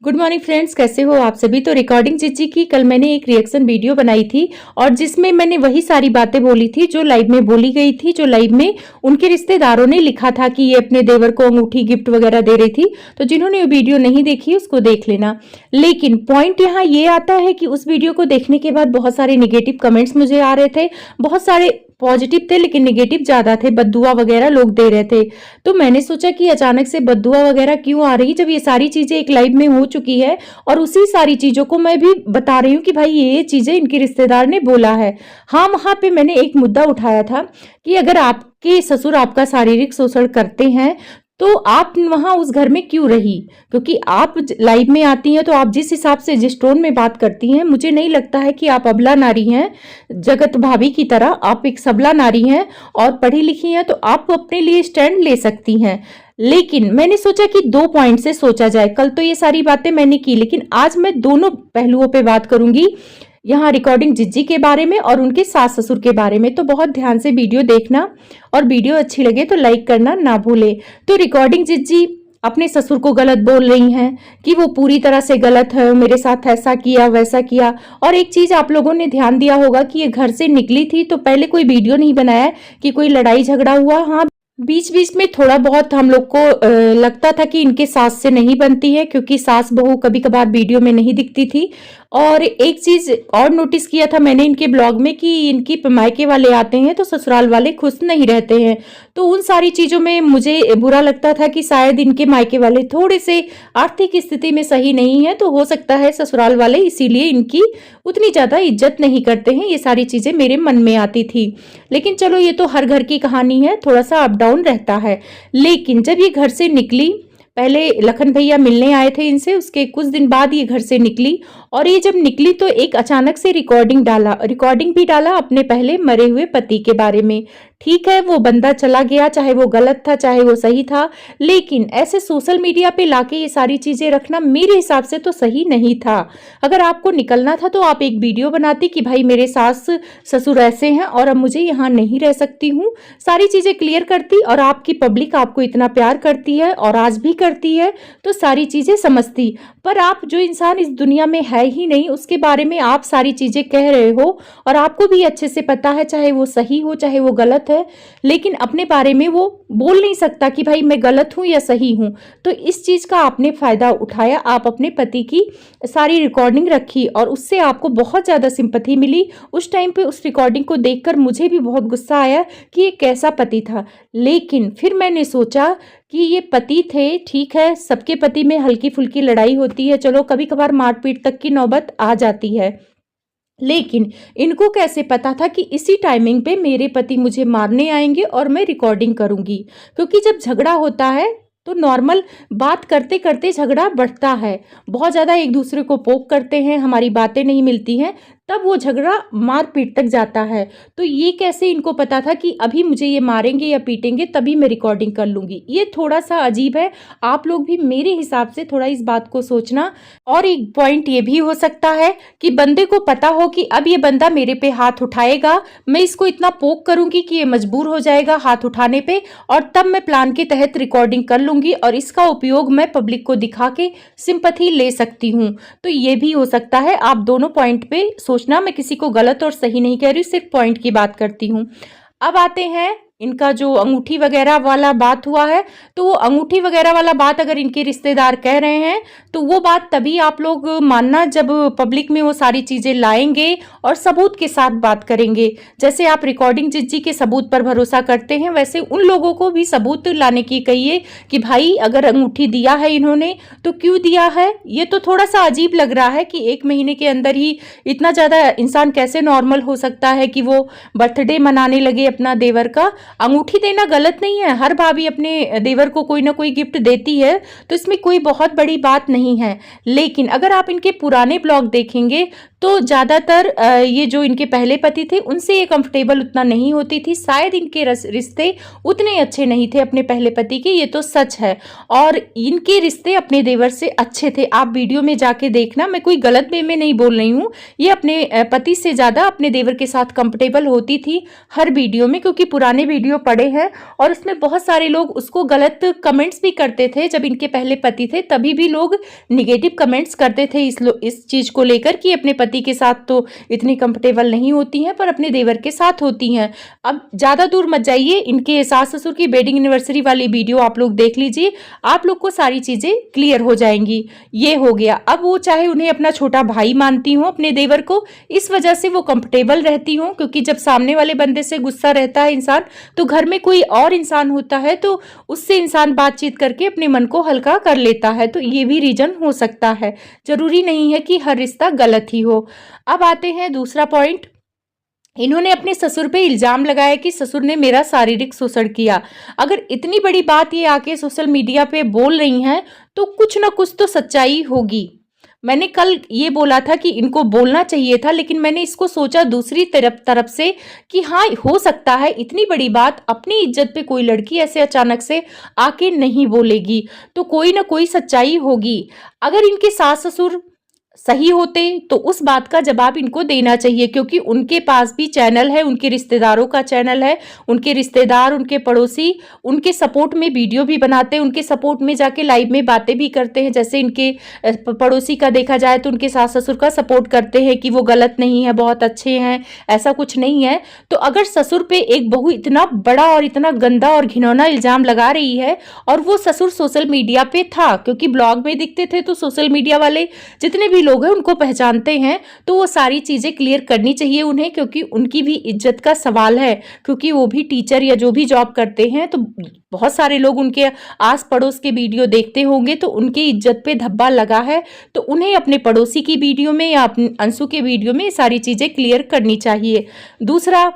Good morning friends, कैसे हो आप सभी। तो रिकॉर्डिंग जिज्जी की कल मैंने एक रिएक्शन वीडियो बनाई थी और जिसमें मैंने वही सारी बातें बोली थी जो लाइव में बोली गई थी, जो लाइव में उनके रिश्तेदारों ने लिखा था कि ये अपने देवर को अंगूठी गिफ्ट वगैरह दे रही थी। तो जिन्होंने वो वीडियो नहीं देखी उसको देख लेना। लेकिन पॉइंट यहाँ ये आता है कि उस वीडियो को देखने के बाद बहुत सारे निगेटिव कमेंट्स मुझे आ रहे थे, बहुत सारे पॉजिटिव थे लेकिन नेगेटिव ज्यादा थे, बद्दुआ वगैरह लोग दे रहे थे। तो मैंने सोचा कि अचानक से बद्दुआ वगैरह क्यों आ रही जब ये सारी चीजें एक लाइव में हो चुकी है और उसी सारी चीजों को मैं भी बता रही हूँ कि भाई ये चीजें इनके रिश्तेदार ने बोला है। हाँ, वहां पे मैंने एक मुद्दा उठाया था कि अगर आपके ससुर आपका शारीरिक शोषण करते हैं तो आप वहां उस घर में क्यों रही, क्योंकि आप लाइव में आती हैं तो आप जिस हिसाब से जिस टोन में बात करती हैं मुझे नहीं लगता है कि आप अबला नारी हैं। जगत भाभी की तरह आप एक सबला नारी हैं और पढ़ी लिखी हैं, तो आप अपने लिए स्टैंड ले सकती हैं। लेकिन मैंने सोचा कि 2 पॉइंट से सोचा जाए। कल तो ये सारी बातें मैंने की, लेकिन आज मैं दोनों पहलुओं पे बात करूंगी, यहाँ रिकॉर्डिंग जिज्जी के बारे में और उनके सास ससुर के बारे में। तो बहुत ध्यान से वीडियो देखना और वीडियो अच्छी लगे तो लाइक करना ना भूले। तो रिकॉर्डिंग जिज्जी अपने ससुर को गलत बोल रही हैं कि वो पूरी तरह से गलत है, मेरे साथ ऐसा किया वैसा किया। और एक चीज आप लोगों ने ध्यान दिया होगा कि ये घर से निकली थी तो पहले कोई वीडियो नहीं बनाया कि कोई लड़ाई झगड़ा हुआ। हाँ, बीच बीच में थोड़ा बहुत हम लोग को लगता था कि इनके सास से नहीं बनती है, क्योंकि सास बहू कभी कभार वीडियो में नहीं दिखती थी। और एक चीज और नोटिस किया था मैंने इनके ब्लॉग में कि इनकी मायके वाले आते हैं तो ससुराल वाले खुश नहीं रहते हैं। तो उन सारी चीजों में मुझे बुरा लगता था कि शायद इनके मायके वाले थोड़े से आर्थिक स्थिति में सही नहीं है, तो हो सकता है ससुराल वाले इसीलिए इनकी उतनी ज्यादा इज्जत नहीं करते हैं। ये सारी चीजें मेरे मन में आती थी। लेकिन चलो, ये तो हर घर की कहानी है, थोड़ा सा अप डाउन रहता है। लेकिन जब ये घर से निकली, पहले लखन भैया मिलने आए थे इनसे, उसके कुछ दिन बाद ये घर से निकली और ये जब निकली तो एक अचानक से रिकॉर्डिंग भी डाला अपने पहले मरे हुए पति के बारे में। ठीक है, वो बंदा चला गया, चाहे वो गलत था चाहे वो सही था, लेकिन ऐसे सोशल मीडिया पे लाके ये सारी चीजें रखना मेरे हिसाब से तो सही नहीं था। अगर आपको निकलना था तो आप एक वीडियो बनाती कि भाई मेरे सास ससुर ऐसे हैं और अब मुझे यहाँ नहीं रह सकती हूँ, सारी चीजें क्लियर करती। और आपकी पब्लिक आपको इतना प्यार करती है और आज भी करती है तो सारी चीजें समझती। पर आप जो इंसान इस दुनिया में है ही नहीं उसके बारे में आप सारी चीजें कह रहे हो और आपको भी अच्छे से पता है चाहे वो सही हो चाहे वो गलत है, लेकिन अपने बारे में वो बोल नहीं सकता कि भाई मैं गलत हूं या सही हूं। तो इस चीज का आपने फायदा उठाया, आप अपने पति की सारी रिकॉर्डिंग रखी और उससे आपको बहुत ज्यादा सिंपैथी मिली। उस टाइम पे उस रिकॉर्डिंग को देखकर मुझे भी बहुत गुस्सा आया कि ये कैसा पति था। लेकिन फिर मैंने सोचा कि ये पति थे, ठीक है, सबके पति में हल्की फुल्की लड़ाई होती है, चलो कभी कभार मारपीट तक की नौबत आ जाती है। लेकिन इनको कैसे पता था कि इसी टाइमिंग पे मेरे पति मुझे मारने आएंगे और मैं रिकॉर्डिंग करूंगी। क्योंकि जब झगड़ा होता है तो नॉर्मल बात करते करते झगड़ा बढ़ता है, बहुत ज़्यादा एक दूसरे को पोक करते हैं, हमारी बातें नहीं मिलती हैं, तब वो झगड़ा मारपीट तक जाता है। तो ये कैसे इनको पता था कि अभी मुझे ये मारेंगे या पीटेंगे तभी मैं रिकॉर्डिंग कर लूँगी। ये थोड़ा सा अजीब है, आप लोग भी मेरे हिसाब से थोड़ा इस बात को सोचना। और एक पॉइंट ये भी हो सकता है कि बंदे को पता हो कि अब ये बंदा मेरे पे हाथ उठाएगा, मैं इसको इतना पोक करूँगी कि ये मजबूर हो जाएगा हाथ उठाने पे, और तब मैं प्लान के तहत रिकॉर्डिंग कर लूँगी और इसका उपयोग मैं पब्लिक को दिखा के सिंपैथी ले सकती हूँ। तो ये भी हो सकता है। आप दोनों पॉइंट पे सोचना, मैं किसी को गलत और सही नहीं कह रही, सिर्फ पॉइंट की बात करती हूँ। अब आते हैं इनका जो अंगूठी वगैरह वाला बात हुआ है, तो वो अंगूठी वगैरह वाला बात अगर इनके रिश्तेदार कह रहे हैं तो वो बात तभी आप लोग मानना जब पब्लिक में वो सारी चीजें लाएंगे और सबूत के साथ बात करेंगे। जैसे आप रिकॉर्डिंग जिज्जी के सबूत पर भरोसा करते हैं, वैसे उन लोगों को भी सबूत लाने की कहिए कि भाई अगर अंगूठी दिया है इन्होंने तो क्यों दिया है। ये तो थोड़ा सा अजीब लग रहा है कि 1 महीने के अंदर ही इतना ज्यादा इंसान कैसे नॉर्मल हो सकता है कि वो बर्थडे मनाने लगे अपना देवर का। अंगूठी देना गलत नहीं है, हर भाभी अपने देवर को कोई ना कोई गिफ्ट देती है, तो इसमें कोई बहुत बड़ी बात नहीं है। लेकिन अगर आप इनके पुराने ब्लॉग देखेंगे तो ज़्यादातर ये जो इनके पहले पति थे उनसे ये कंफर्टेबल उतना नहीं होती थी, शायद इनके रिश्ते उतने अच्छे नहीं थे अपने पहले पति के, ये तो सच है। और इनके रिश्ते अपने देवर से अच्छे थे, आप वीडियो में जाके देखना, मैं कोई गलत वे में नहीं बोल रही हूँ। ये अपने पति से ज़्यादा अपने देवर के साथ कंफर्टेबल होती थी हर वीडियो में, क्योंकि पुराने वीडियो पड़े हैं और उसमें बहुत सारे लोग उसको गलत कमेंट्स भी करते थे। जब इनके पहले पति थे तभी भी लोग निगेटिव कमेंट्स करते थे इस चीज़ को लेकर कि अपने पति के साथ तो इतनी कंफर्टेबल नहीं होती हैं पर अपने देवर के साथ होती हैं। अब ज़्यादा दूर मत जाइए, इनके सास ससुर की वेडिंग एनिवर्सरी वाली वीडियो आप लोग देख लीजिए, आप लोग को सारी चीज़ें क्लियर हो जाएंगी। ये हो गया। अब वो चाहे उन्हें अपना छोटा भाई मानती हूँ अपने देवर को, इस वजह से वो कंफर्टेबल रहती हूँ, क्योंकि जब सामने वाले बंदे से गुस्सा रहता है इंसान तो घर में कोई और इंसान होता है तो उससे इंसान बातचीत करके अपने मन को हल्का कर लेता है। तो ये भी रीजन हो सकता है, जरूरी नहीं है कि हर रिश्ता गलत ही हो। अब आते हैं दूसरा पॉइंट। इन्होंने अपने ससुर पे इल्जाम लगाया कि ससुर ने मेरा शारीरिक शोषण किया। अगर इतनी बड़ी बात ये आके सोशल मीडिया पे बोल रही हैं तो कुछ ना कुछ तो सच्चाई होगी। मैंने कल ये बोला था कि इनको बोलना चाहिए था, लेकिन मैंने इसको सोचा दूसरी तरफ से कि हाँ, हो सकता है इतनी बड़ी बात अपनी इज्जत पे कोई लड़की ऐसे अचानक से आके नहीं बोलेगी, तो कोई ना कोई सच्चाई होगी। अगर इनके सास ससुर सही होते तो उस बात का जवाब इनको देना चाहिए, क्योंकि उनके पास भी चैनल है, उनके रिश्तेदारों का चैनल है, उनके रिश्तेदार, उनके पड़ोसी उनके सपोर्ट में वीडियो भी बनाते हैं, उनके सपोर्ट में जाके लाइव में बातें भी करते हैं। जैसे इनके पड़ोसी का देखा जाए तो उनके सास ससुर का सपोर्ट करते हैं कि वो गलत नहीं है, बहुत अच्छे हैं, ऐसा कुछ नहीं है। तो अगर ससुर पे एक बहू इतना बड़ा और इतना गंदा और घिनौना इल्जाम लगा रही है, और वो ससुर सोशल मीडिया पे था, क्योंकि ब्लॉग में दिखते थे तो सोशल मीडिया वाले जितने भी लोग हैं उनको पहचानते हैं, तो वो सारी चीजें क्लियर करनी चाहिए उन्हें, क्योंकि उनकी भी इज्जत का सवाल है, क्योंकि वो भी टीचर या जो भी जॉब करते हैं तो बहुत सारे लोग उनके आस पड़ोस के वीडियो देखते होंगे, तो उनकी इज्जत पे धब्बा लगा है। तो उन्हें अपने पड़ोसी की वीडियो में या अपने अंशु के वीडियो में सारी चीजें क्लियर करनी चाहिए। दूसरा,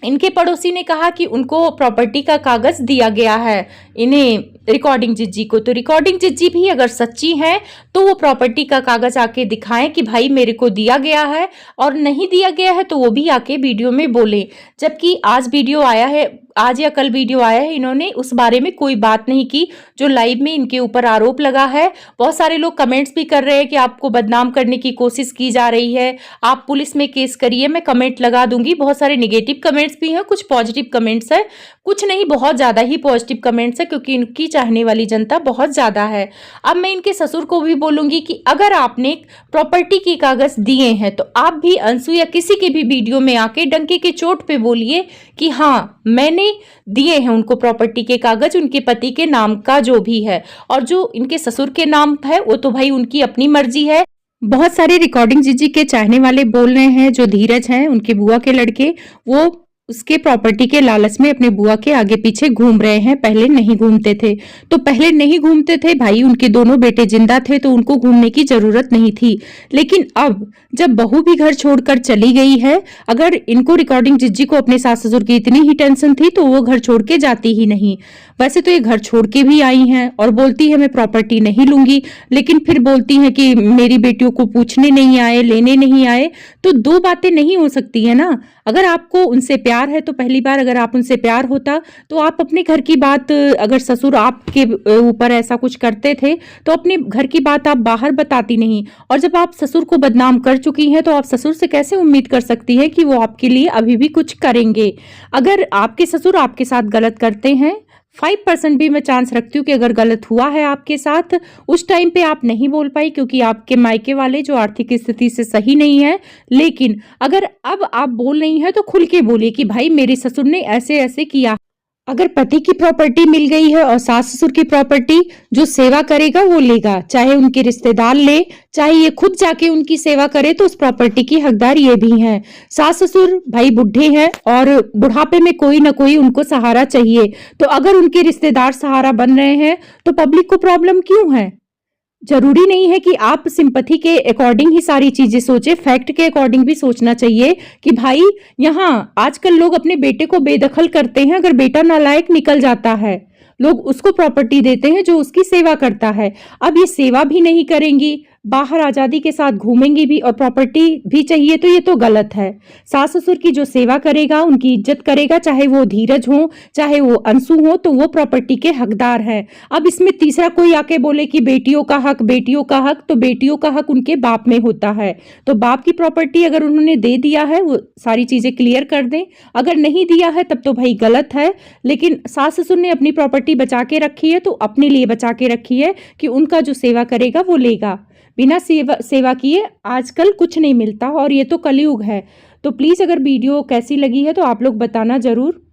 इनके पड़ोसी ने कहा कि उनको प्रॉपर्टी का कागज दिया गया है इन्हें, रिकॉर्डिंग जिज्जी को। तो रिकॉर्डिंग जिज्जी भी अगर सच्ची है तो वो प्रॉपर्टी का कागज आके दिखाएं कि भाई मेरे को दिया गया है, और नहीं दिया गया है तो वो भी आके वीडियो में बोले। जबकि आज वीडियो आया है, आज या कल वीडियो आया है, इन्होंने उस बारे में कोई बात नहीं की जो लाइव में इनके ऊपर आरोप लगा है। बहुत सारे लोग कमेंट्स भी कर रहे हैं कि आपको बदनाम करने की कोशिश की जा रही है, आप पुलिस में केस करिए। मैं कमेंट लगा दूंगी, बहुत सारे नेगेटिव कमेंट्स भी हैं, कुछ पॉजिटिव कमेंट्स है, कुछ नहीं बहुत ज्यादा ही पॉजिटिव कमेंट्स है, क्योंकि इनकी चाहने वाली जनता बहुत ज्यादा है। अब मैं इनके ससुर को भी बोलूंगी कि अगर आपने प्रॉपर्टी के कागज दिए हैं तो आप भी अंशु या किसी के भी वीडियो में आके डंके के चोट पे बोलिए कि हाँ मैंने दिए हैं उनको प्रॉपर्टी के कागज, उनके पति के नाम का जो भी है, और जो इनके ससुर के नाम है वो तो भाई उनकी अपनी मर्जी है। बहुत सारे रिकॉर्डिंग जीजी के चाहने वाले बोल रहे हैं, जो धीरज हैं उनके बुआ के लड़के, वो उसके प्रॉपर्टी के लालच में अपने बुआ के आगे पीछे घूम रहे हैं। पहले नहीं घूमते थे, तो पहले नहीं घूमते थे भाई, उनके दोनों बेटे जिंदा थे तो उनको घूमने की जरूरत नहीं थी। लेकिन अब जब बहू भी घर छोड़कर चली गई है, अगर इनको रिकॉर्डिंग जिज्जी को अपने सास ससुर की इतनी ही टेंशन थी तो वो घर छोड़ के जाती ही नहीं। वैसे तो ये घर छोड़ के भी आई हैं और बोलती है मैं प्रॉपर्टी नहीं लूंगी, लेकिन फिर बोलती हैं कि मेरी बेटियों को पूछने नहीं आए, लेने नहीं आए। तो दो बातें नहीं हो सकती है ना। अगर आपको उनसे प्यार है तो पहली बार अगर आप उनसे प्यार होता तो आप अपने घर की बात, अगर ससुर आपके ऊपर ऐसा कुछ करते थे तो अपने घर की बात आप बाहर बताती नहीं। और जब आप ससुर को बदनाम कर चुकी हैं तो आप ससुर से कैसे उम्मीद कर सकती है कि वो आपके लिए अभी भी कुछ करेंगे। अगर आपके ससुर आपके साथ गलत करते हैं, 5% भी मैं चांस रखती हूँ कि अगर गलत हुआ है आपके साथ, उस टाइम पे आप नहीं बोल पाई क्योंकि आपके मायके वाले जो आर्थिक स्थिति से सही नहीं है। लेकिन अगर अब आप बोल रही हैं तो खुल के बोलिए कि भाई मेरे ससुर ने ऐसे ऐसे किया। अगर पति की प्रॉपर्टी मिल गई है और सास ससुर की प्रॉपर्टी, जो सेवा करेगा वो लेगा, चाहे उनके रिश्तेदार ले, चाहे ये खुद जाके उनकी सेवा करे, तो उस प्रॉपर्टी की हकदार ये भी हैं। सास ससुर भाई बुढ़े हैं और बुढ़ापे में कोई ना कोई उनको सहारा चाहिए, तो अगर उनके रिश्तेदार सहारा बन रहे हैं तो पब्लिक को प्रॉब्लम क्यों है। जरूरी नहीं है कि आप सिंपैथी के अकॉर्डिंग ही सारी चीजें सोचे, फैक्ट के अकॉर्डिंग भी सोचना चाहिए कि भाई यहाँ आजकल लोग अपने बेटे को बेदखल करते हैं। अगर बेटा नालायक निकल जाता है, लोग उसको प्रॉपर्टी देते हैं जो उसकी सेवा करता है। अब ये सेवा भी नहीं करेंगी, बाहर आज़ादी के साथ घूमेंगी भी और प्रॉपर्टी भी चाहिए, तो ये तो गलत है। सास-ससुर की जो सेवा करेगा, उनकी इज़्ज़त करेगा, चाहे वो धीरज हो, चाहे वो अंशु हो, तो वो प्रॉपर्टी के हकदार हैं। अब इसमें तीसरा कोई आके बोले कि बेटियों का हक, तो बेटियों का हक उनके बाप में होता है। तो बाप की प्रॉपर्टी अगर उन्होंने दे दिया है, वो सारी चीज़ें क्लियर कर दें। अगर नहीं दिया है, तब तो भई गलत है। लेकिन सास-ससुर ने अपनी प्रॉपर्टी बचा के रखी है, तो अपने लिए बचा के रखी है कि उनका जो सेवा करेगा, वो लेगा। बिना सेवा किए आजकल कुछ नहीं मिलता और ये तो कलयुग है। तो प्लीज़ अगर वीडियो कैसी लगी है तो आप लोग बताना ज़रूर।